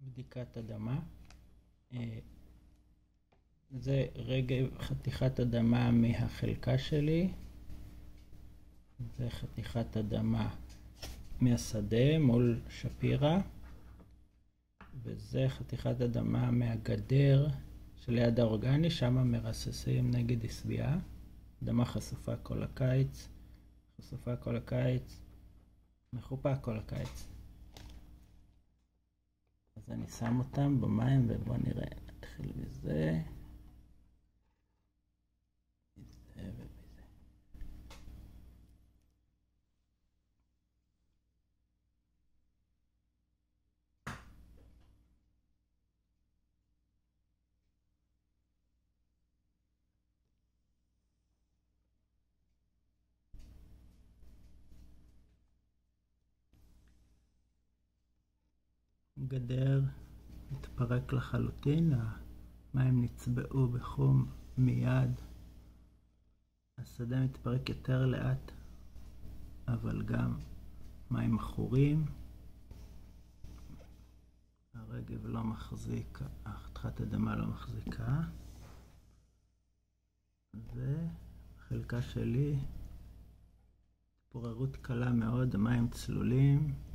בדיקת אדמה. זה רגע חתיכת אדמה מהחלקה שלי. זה חתיכת אדמה מהשדה מול שפירא. וזה חתיכת אדמה מהגדר שליד האורגני, שם מרססים נגד הסביעה. אדמה חשופה כל הקיץ, חשופה כל הקיץ, מחופה כל הקיץ. אז אני שם אותם במים ובואו נראה, נתחיל בזה. גדר מתפרק לחלוטין, המים נצבעו בחום מיד, השדה מתפרק יותר לאט, אבל גם מים עכורים, הרגב לא מחזיק, חתיכת אדמה לא מחזיקה, וחלקה שלי התפוררות קלה מאוד, המים צלולים.